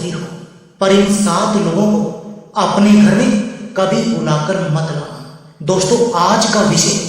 भी हो, पर इन 7 लोगों को अपने घर में कभी बुलाकर मत लाना। दोस्तों, आज का विषय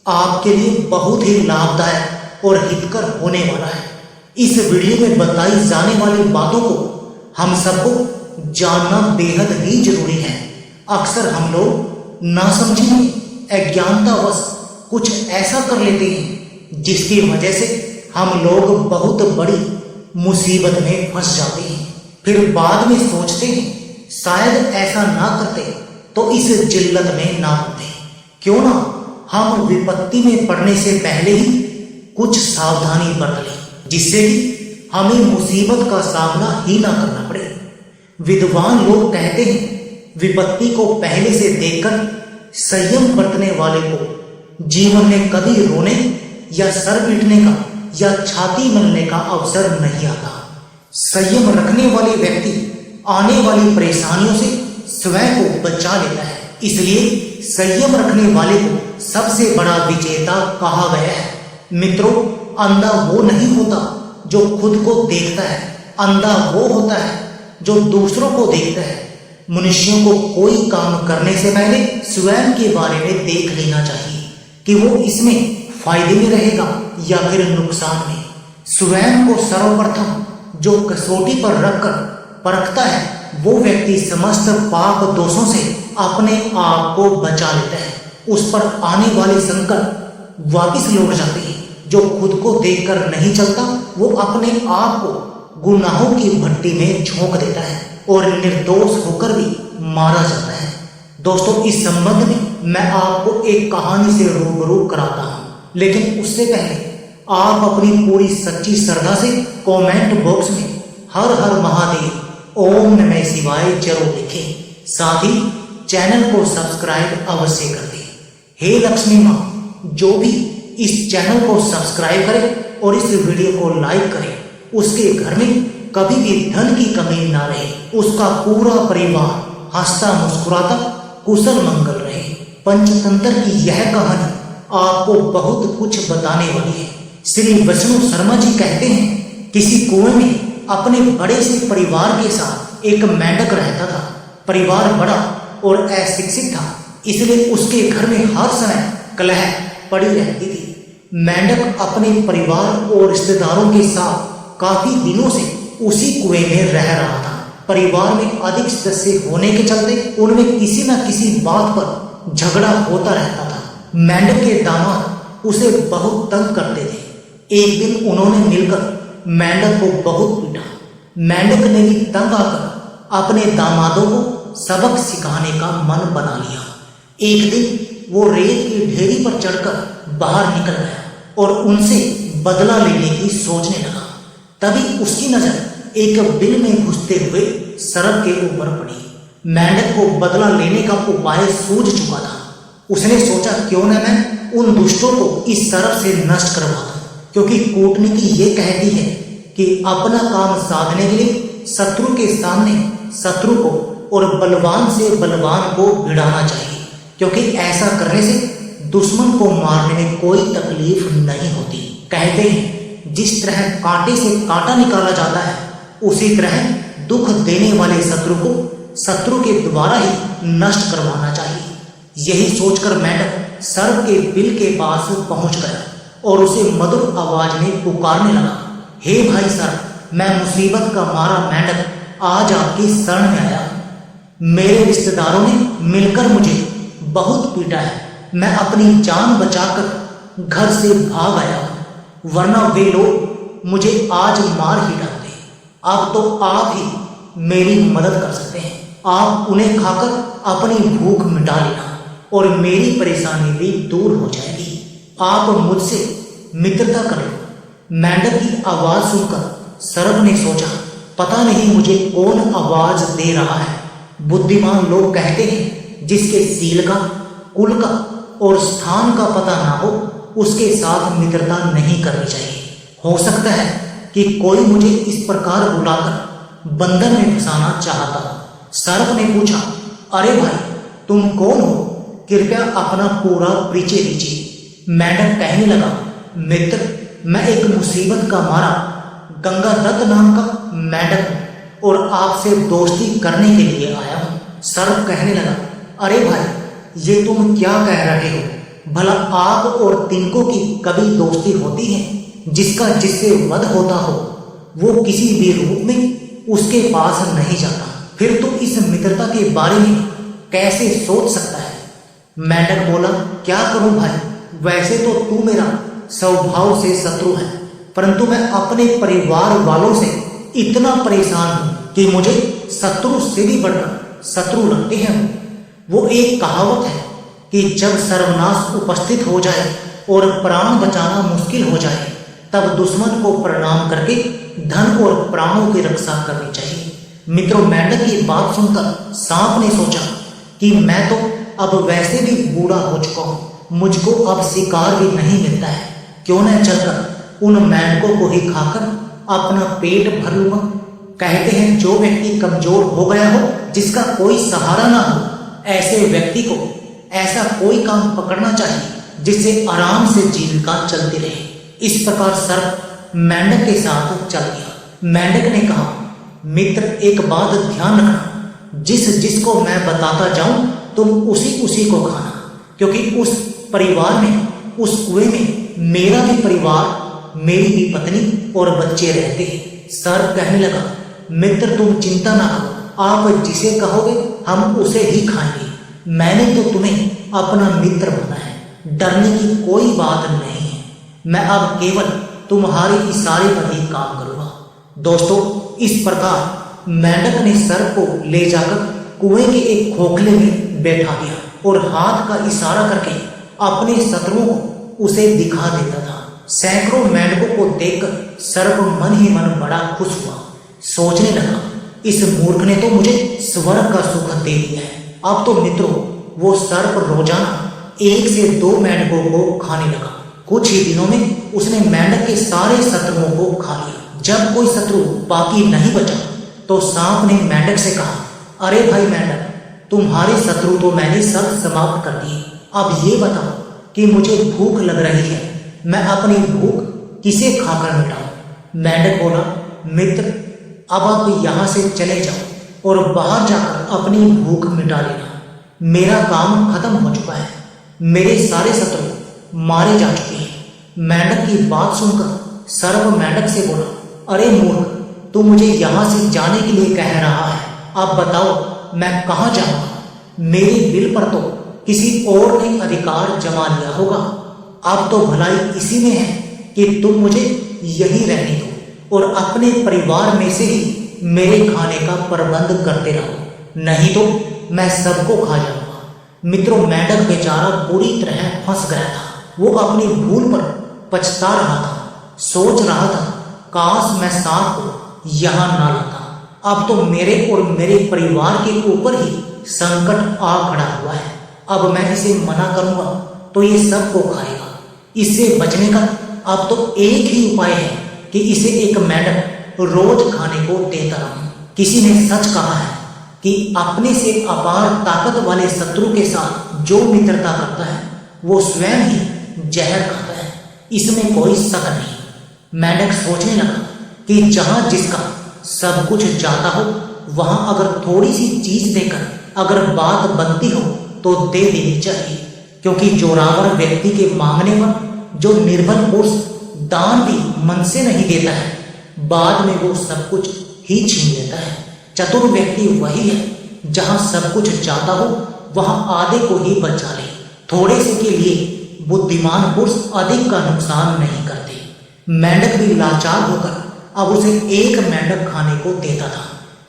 आपके लिए बहुत ही लाभदायक और हितकर होने वाला है। इस वीडियो में बताई जाने वाली बातों को हम सबको जानना बेहद ही जरूरी है। अक्सर हम लोग नासमझी में अज्ञानतावश कुछ ऐसा कर लेते हैं जिसकी वजह से हम लोग बहुत बड़ी मुसीबत में फंस जाते हैं। फिर बाद में सोचते हैं शायद ऐसा ना करते तो इस जिल्लत में ना होते। क्यों ना हम विपत्ति में पड़ने से पहले ही कुछ सावधानी बरत लें, जिससे कि हमें मुसीबत का सामना ही ना करना पड़े। विद्वान लोग कहते हैं विपत्ति को पहले से देखकर संयम बरतने वाले को जीवन में कभी रोने या सर पीटने का या छाती मलने का अवसर नहीं आता। संयम रखने वाले व्यक्ति आने वाली परेशानियों से स्वयं को बचा लेता है। इसलिए संयम रखने वाले को सबसे बड़ा विजेता कहा गया है। मित्रों, अंधा वो नहीं होता जो खुद को देखता है, अंधा वो होता है जो दूसरों को देखता है। मनुष्यों को कोई काम करने से पहले स्वयं के बारे में देख लेना चाहिए कि वो इसमें फायदे में रहेगा या फिर नुकसान में। स्वयं को सर्वप्रथम जो कसौटी पर रखकर परखता है वो व्यक्ति समस्त पाप दोषों से अपने आप को बचा लेता है। उस पर आने वाले संकट वापिस लौट जाते हैं। जो खुद को देखकर नहीं चलता वो अपने आप को गुनाहों की भट्टी में झोंक देता है और निर्दोष होकर भी मारा जाता है। दोस्तों, इस संबंध में मैं आपको एक कहानी से रूबरू कराता हूँ, लेकिन उससे पहले आप अपनी पूरी सच्ची श्रद्धा से कमेंट बॉक्स में हर हर महादेव, ओम नमः शिवाय जरूर लिखें। साथ ही चैनल को सब्सक्राइब अवश्य कर दें। हे लक्ष्मी माँ, जो भी इस चैनल को सब्सक्राइब करे और इस वीडियो को लाइक करे, उसके घर में कभी भी धन की कमी ना रहे, उसका पूरा परिवार हंसता मुस्कुराता कुशल मंगल रहे। पंचतंत्र की यह कहानी आपको बहुत कुछ बताने वाली है। श्री विष्णु शर्मा जी कहते हैं किसी कुएं में अपने बड़े से परिवार के साथ एक मेंढक रहता था। परिवार बड़ा और अशिक्षित था, इसलिए उसके घर में हर समय कलह पड़ी रहती थी। मेंढक अपने परिवार और रिश्तेदारों के साथ काफी दिनों से उसी कुएं में रह रहा था। परिवार में अधिक सदस्य होने के चलते उनमें किसी न किसी बात पर झगड़ा होता रहता था। मेंढक के दामाद उसे बहुत तंग करते थे। एक दिन उन्होंने मिलकर मेंढक को बहुत पीटा। मेंढक ने भी तंग आकर अपने दामादों को सबक सिखाने का मन बना लिया। एक दिन वो रेत की ढेरी पर चढ़कर बाहर निकल गया और उनसे बदला लेने की सोचने लगा। तभी उसकी नजर एक बिल में घुसते हुए सरक के ऊपर पड़ी। मेंढक को बदला लेने का उपाय सूझ चुका था। उसने सोचा क्यों न मैं उन दुष्टों को इस सरफ से नष्ट करवा दूं, क्योंकि कूटनीति ये कहती है कि अपना काम साधने के लिए शत्रु के सामने शत्रु को और बलवान से बलवान को भिड़ाना चाहिए, क्योंकि ऐसा करने से दुश्मन को मारने में कोई तकलीफ नहीं होती। कहते हैं जिस तरह कांटे से कांटा निकाला जाता है, उसी तरह दुख देने वाले शत्रु को शत्रु के द्वारा ही नष्ट करवाना चाहिए। यही सोचकर मेंढक सर्प के बिल के पास पहुंच गया और उसे मधुर आवाज में पुकारने लगा, हे भाई सर्प, मैं मुसीबत का मारा मेंढक आज आपकी शरण में आया। मेरे रिश्तेदारों ने मिलकर मुझे बहुत पीटा है। मैं अपनी जान बचाकर घर से भाग आया, वरना वे लोग मुझे आज मार ही डालते। अब तो आप ही मेरी मदद कर सकते हैं। आप उन्हें खाकर अपनी भूख मिटा लेना और मेरी परेशानी भी दूर हो जाएगी। आप मुझसे मित्रता कर लो। मेंढक की आवाज सुनकर सर्प ने सोचा, पता नहीं मुझे कौन आवाज दे रहा है। बुद्धिमान लोग कहते हैं जिसके सील का, कुल का और स्थान का पता ना हो उसके साथ मित्रता नहीं करनी चाहिए। हो सकता है कि कोई मुझे इस प्रकार बुलाकर बंधन में फंसाना चाहता हो। सर्प ने पूछा, अरे भाई, तुम कौन हो? कृपया अपना पूरा परिचय दीजिए। मेंढक कहने लगा, मित्र, मैं एक मुसीबत का मारा गंगादत्त नाम का मेंढक हूँ और आपसे दोस्ती करने के लिए आया हूँ। सर्प कहने लगा, अरे भाई ये तुम क्या कह रहे हो? भला आग और तिनकों की कभी दोस्ती होती है? जिसका जिससे वध होता हो वो किसी भी रूप में उसके पास नहीं जाता। फिर तुम इस मित्रता के बारे में कैसे सोच सकता है? मेंढक बोला, क्या करूं भाई, वैसे तो तू मेरा स्वभाव से शत्रु है, परंतु मैं अपने परिवार वालों से इतना परेशान हूं कि मुझे शत्रु से भी बढ़कर शत्रु लगते हैं। वो एक कहावत है कि जब सर्वनाश उपस्थित हो जाए और प्राण बचाना मुश्किल हो जाए तब दुश्मन को प्रणाम करके धन और प्राणों की रक्षा करनी चाहिए। मित्रों, मेंढक की बात सुनकर सांप ने सोचा कि मैं तो अब वैसे भी बूढ़ा हो चुका हूँ, मुझको अब शिकार भी नहीं मिलता है, क्यों न चलकर उन मेंढकों को ही खाकर अपना पेट भर लूंगा। कहते हैं जो व्यक्ति कमजोर हो गया हो, जिसका कोई सहारा ना हो, ऐसे व्यक्ति को ऐसा कोई काम पकड़ना चाहिए जिससे आराम से जीविका चलती रहे। इस प्रकार सर्प मेंढक के साथ चल गया। मेंढक ने कहा, मित्र एक बात ध्यान रखना, जिस जिसको मैं बताता जाऊं तुम उसी उसी को खाना, क्योंकि उस परिवार में, उस कुएं में मेरा भी परिवार, मेरी भी पत्नी और बच्चे रहते हैं। सर्प कहने लगा, मित्र तुम चिंता ना करो, आप जिसे कहोगे हम उसे ही खाएंगे। मैंने तो तुम्हें अपना मित्र बना है, डरने की कोई बात नहीं है। मैं अब केवल तुम्हारे इशारे पर ही काम करूंगा। दोस्तों, इस प्रकार मेंढक ने सर्प को ले जाकर कुएं के एक खोखले में बैठा दिया और हाथ का इशारा करके अपने शत्रुओं को उसे दिखा देता था। सैकड़ों मेंढकों को देखकर सर्प मन ही मन बड़ा खुश हुआ। सोचने लगा, इस मूर्ख ने तो मुझे स्वर्ग का सुख दे दिया है। अब तो मित्रों, वो सर्प रोजाना 1 से 2 मेंढकों को खाने लगा। कुछ ही दिनों में उसने मेंढक के सारे शत्रुओं को खा लिया। जब कोई शत्रु बाकी नहीं बचा तो सांप ने मेंढक से कहा, अरे भाई मेंढक, तुम्हारे शत्रु तो मैंने सब समाप्त कर दिए। अब ये बताओ कि मुझे भूख लग रही है, मैं अपनी भूख किसे खाकर मिटाऊं? मेंढक बोला, मित्र अब आप यहाँ से चले जाओ और बाहर जाकर अपनी भूख मिटा लेना। मेरा काम खत्म हो चुका है, मेरे सारे शत्रु मारे जा चुके हैं। मेंढक की बात सुनकर सर्प मेंढक से बोला, अरे मूर्ख, तू मुझे यहाँ से जाने के लिए कह रहा है, अब बताओ मैं कहाँ जाऊँगा? मेरे दिल पर तो किसी और ने अधिकार जमा लिया होगा। अब तो भलाई इसी में है कि तुम मुझे यहीं रहने दो और अपने परिवार में से ही मेरे खाने का प्रबंध करते रहो, नहीं तो मैं सबको खा जाऊंगा। मित्रों, मेंढक बेचारा पूरी तरह फंस गया था। वो अपनी भूल पर पछता रहा था, सोच रहा था, काश मैं सांप को यहाँ ना लाता। अब तो मेरे और मेरे परिवार के ऊपर ही संकट आ खड़ा हुआ है। अब मैं इसे मना करूंगा तो ये सबको खाएगा। इससे बचने का अब तो एक ही उपाय है कि इसे एक मेंढक रोज खाने को देता रहूं। किसी ने सच कहा है कि अपने से अपार ताकत वाले शत्रु के साथ जो मित्रता करता है वो स्वयं ही जहर खाता है। इसमें कोई शक नहीं। मेंढक सोचने लगा कि जहां जिसका सब कुछ जाता हो, वहां अगर थोड़ी सी चीज देकर अगर बात बनती हो तो दे देनी चाहिए, क्योंकि जोरावर व्यक्ति के मांगने पर जो निर्बल पुरुष दान भी मन से नहीं देता है, बाद में वो सब कुछ ही छीन लेता है। चतुर व्यक्ति वही है जहां सब कुछ जाता हो वहां आधे को ही बचा ले। थोड़े से के लिए बुद्धिमान पुरुष अधिक का नुकसान नहीं करते। मेंढक भी लाचार होकर अब उसे एक मेंढक खाने को देता था।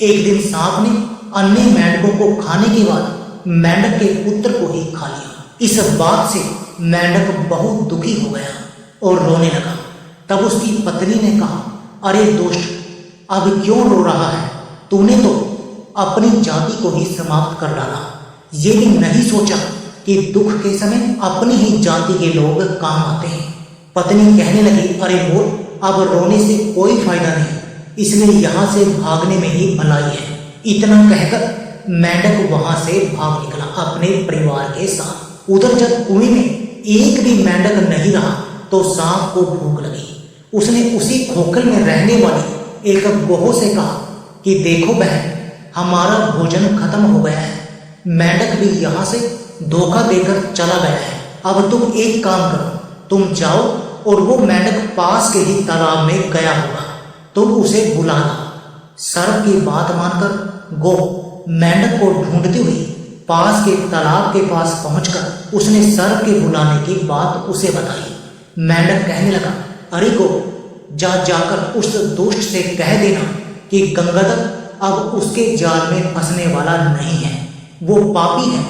एक दिन सांप ने अन्य मेंढकों को खाने के बाद मेंढक के पुत्र को ही खा लिया। इस बात से मेंढक बहुत दुखी हो गया और रोने लगा। तब उसकी पत्नी ने कहा, अरे दोस्त, अब क्यों रो रहा है? तूने तो अपनी जाति को ही समाप्त कर डाला। ये भी नहीं सोचा कि दुख के समय अपनी ही जाति के लोग काम आते हैं। पत्नी कहने लगी, अरे मोर, अब रोने से कोई फायदा नहीं, इसलिए यहाँ से भागने में ही भलाई है। इतना कहकर मेंढक वहां से भाग निकला अपने परिवार के साथ। उधर जब कुएं में एक भी मेंढक नहीं रहा तो सांप को भूख लगी। उसने उसी खोखल में रहने वाली एक गोह से कहा, कि देखो बहन, हमारा भोजन खत्म हो गया है, मेंढक भी यहाँ से धोखा देकर चला गया है। अब तुम एक काम करो, तुम जाओ और वो मेंढक पास के ही तालाब में गया होगा, तुम उसे बुला लो। सर्प की बात मानकर गो मेंढक को ढूंढती हुई पास के तालाब के पास पहुंचकर उसने सर्प के बुलाने की बात उसे बताई। मेंढक कहने लगा, अरे गो, जाकर उस दुष्ट से कह देना कि गंगाधर अब उसके जाल में फंसने वाला नहीं है। वो पापी है,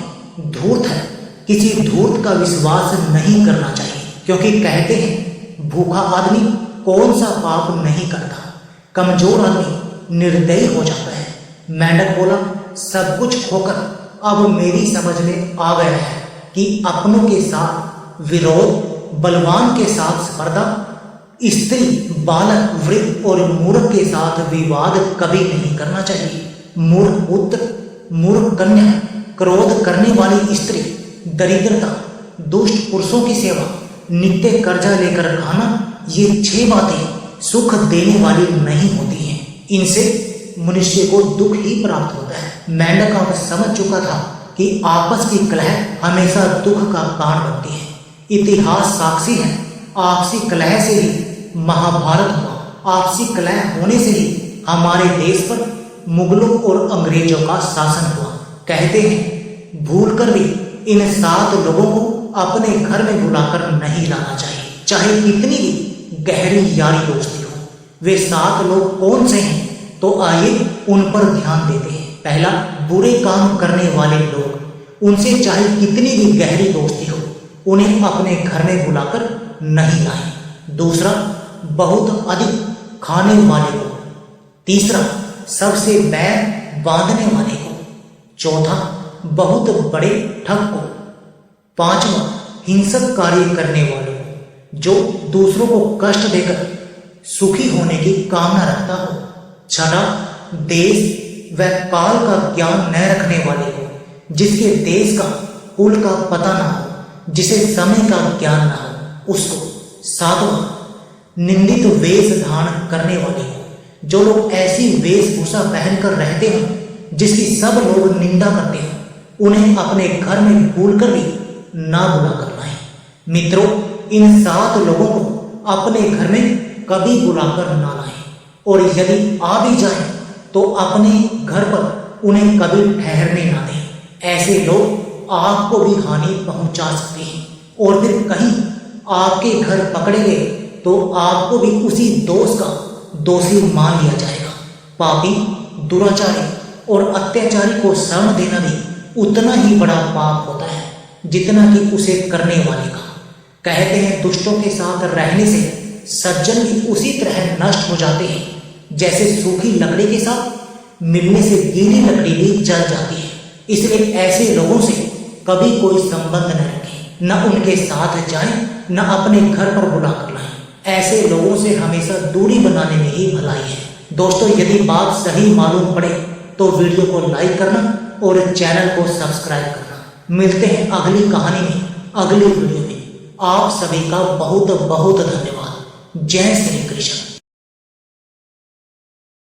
धूर्त है, किसी धूर्त का विश्वास नहीं करना चाहिए, क्योंकि कहते हैं भूखा आदमी कौन सा पाप नहीं करता, कमजोर आदमी निर्दयी हो जाता है। मेंढक बोला, सब कुछ खोकर अब मेरी समझ में आ गया है कि अपनों के साथ विरोध, बलवान के साथ स्पर्धा, स्त्री, बालक, वृद्ध और मूर्ख के साथ विवाद कभी नहीं करना चाहिए। मूर्ख पुत्र, मूर्ख कन्या, क्रोध करने वाली स्त्री, दरिद्रता, दुष्ट पुरुषों की सेवा, नित्य कर्जा लेकर खाना, ये 6 बातें सुख देने वाली नहीं होती हैं। इनसे मनुष्य को दुख ही प्राप्त होता है। मेंढक अब समझ चुका था कि आपस की कलह हमेशा दुख का कारण बनती है। इतिहास साक्षी है, आपसी कलह से ही महाभारत हुआ, आपसी कलह होने से ही हमारे देश पर मुगलों और अंग्रेजों का शासन हुआ। कहते हैं भूल कर भी इन 7 लोगों को अपने घर में बुलाकर नहीं लाना चाहिए, चाहे कितनी भी गहरी यारी दोस्ती हो। वे 7 लोग कौन से हैं, तो आइए उन पर ध्यान देते हैं। पहला, बुरे काम करने वाले लोग, उनसे चाहे कितनी भी गहरी दोस्ती हो, उन्हें अपने घर में बुलाकर नहीं लाएं। दूसरा, बहुत अधिक खाने वाले को। तीसरा, सबसे बैर बांधने वाले को। चौथा, बहुत बड़े ठग को। पांचवा, हिंसक कार्य करने वालों को, जो दूसरों को कष्ट देकर सुखी होने की कामना रखता हो। छठा, देश व काल का ज्ञान न रखने वाले को, जिसके देश का, कुल का पता ना हो, जिसे समय का ज्ञान ना हो, उसको। सातवां, निंदित वेश धारण करने वाले को, जो लोग ऐसी वेशभूषा पहनकर रहते हैं जिसकी सब लोग निंदा करते हैं, उन्हें अपने घर में भूलकर भी ना बुलाकर लाएं। मित्रों, इन 7 लोगों को अपने घर में कभी बुलाकर ना लाएं, और यदि आ भी जाएं तो अपने घर पर उन्हें कभी ठहरने ना दें। ऐसे लोग आपको भी हानि पहुंचा सकते हैं, और फिर कहीं आपके घर पकड़े गए तो आपको भी उसी दोष का दोषी मान लिया जाएगा। पापी, दुराचारी और अत्याचारी को शरण देना भी उतना ही बड़ा पाप होता है जितना कि उसे करने वाले का। कहते हैं दुष्टों के साथ रहने से सज्जन भी उसी तरह नष्ट हो जाते हैं जैसे सूखी लकड़ी के साथ मिलने से गीली लकड़ी भी जल जाती है। इसलिए ऐसे लोगों से कभी कोई संबंध न रखें, न उनके साथ जाएं, न अपने घर पर बुलाकर लाएं। ऐसे लोगों से हमेशा दूरी बनाने में ही भलाई है। दोस्तों, यदि बात सही मालूम पड़े तो वीडियो को लाइक करना और चैनल को सब्सक्राइब करना। मिलते हैं अगली कहानी में, अगली वीडियो में। आप सभी का बहुत बहुत धन्यवाद। जय श्री कृष्ण।